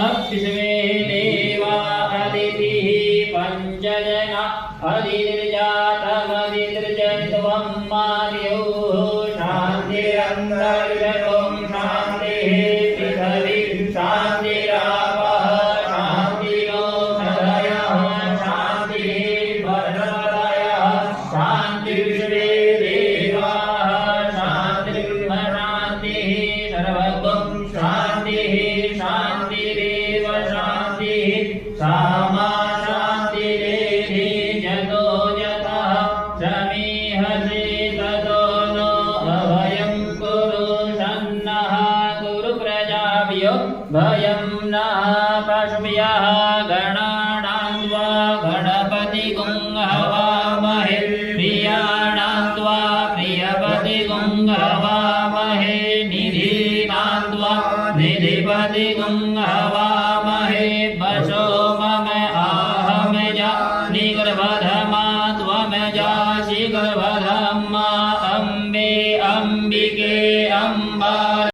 विश्वे देवा अदितिः पञ्चजना अदितिर्जातमदितिर्जनित्वं मार्यो शान्तिरन्तरिक्षं शान्तिः पृथिवी शान्तिरापः शान्तिरो नदयः शान्तिः पर्वतयः शान्तिर्विश्वे देवाः शान्तिर्ब्रह्मशान्तिः सर्वगं शान्तिः शान्तिरेव शान्तिः सामा शान्तिरेधि जतो जतः समीहसे ततो नो अभयं कुरु सन्नः कुरु प्रजाभ्यो भयं नः पशुभ्यः गणानां त्वा गणपतिगुं हवामहे प्रियाणां त्वा प्रियपतिगुं हवामहे निधीनां त्वा निधिपतिगुं हवामहे वशो मम आहमजा निगर्भधमा त्वमजासि गर्भधमा अम्बे अम्बिके